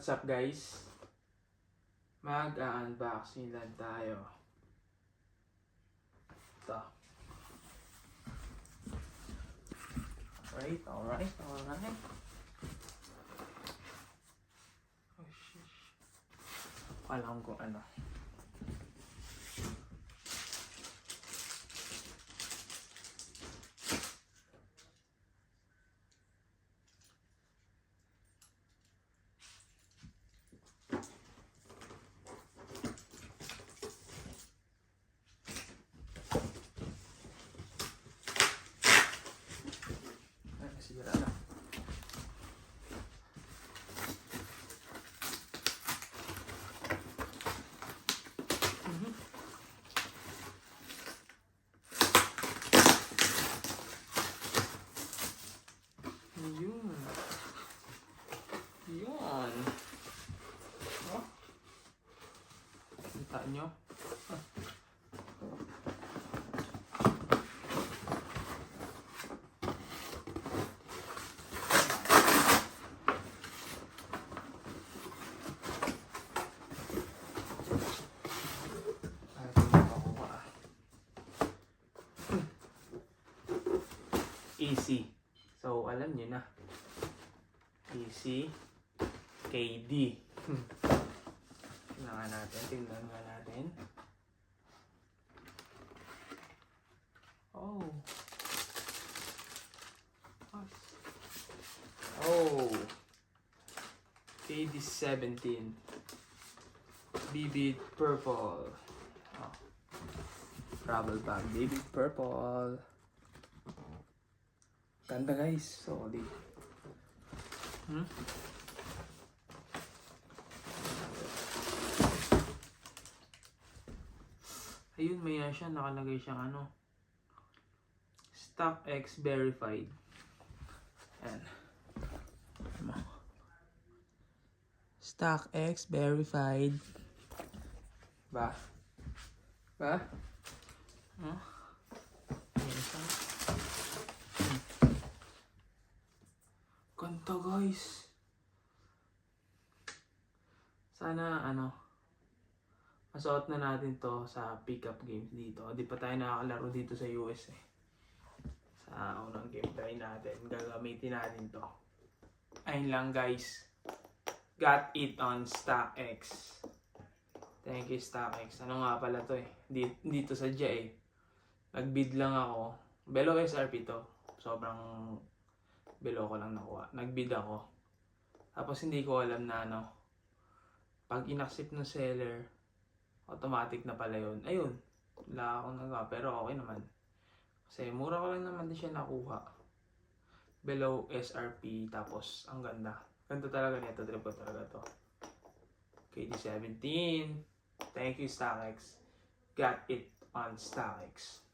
What's up guys? Mag-unboxing lang tayo. Ito. Alright. Oh shish. Alam ko ano. Sira na. Yun. Oh. Kita nyo? Easy. So, alam nyo na. Easy. KD. Tingnan nga natin. Oh. KD 17. Vivid purple. Oh. Travel bag. Vivid purple. Ganda guys. Solid. Ayun, may siya. Nakalagay siyang ano. StockX verified. Ayan. StockX verified. Ba? Huh? Ganda guys. Sana masuot na natin to sa pickup games dito. Di pa tayo nakakalaro dito sa US eh. Sa unang game try natin, gagamitin natin to. Ayun lang guys. Got it on StockX. Thank you StockX. Ano nga pala to eh. Dito sa Dia eh. Nagbid lang ako. Below SRP to. Sobrang below ko lang nakuha. Nagbid ako. Tapos hindi ko alam na pag in-accept ng seller, automatic na pala yun. Ayun. Wala akong nagawa. Pero okay naman. Kasi mura ko lang naman din siya nakuha. Below SRP. Tapos ang ganda. Ganda talaga nito. Trip ko talaga to. KD 17. Thank you StockX. Got it on StockX.